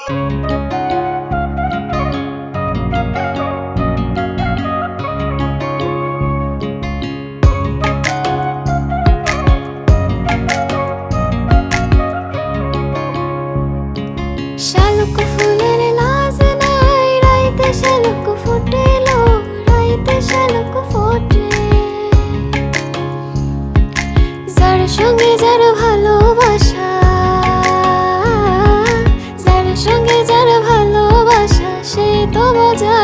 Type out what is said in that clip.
শালুক ফুলের লাজ নাই, রাইতে শালুক ফুটেলো, রাইতে শালুক ফোটে। যার সঙ্গে যার ভালোবাসা, যার সঙ্গে যার ভালোবাসা, সে তো বোঝা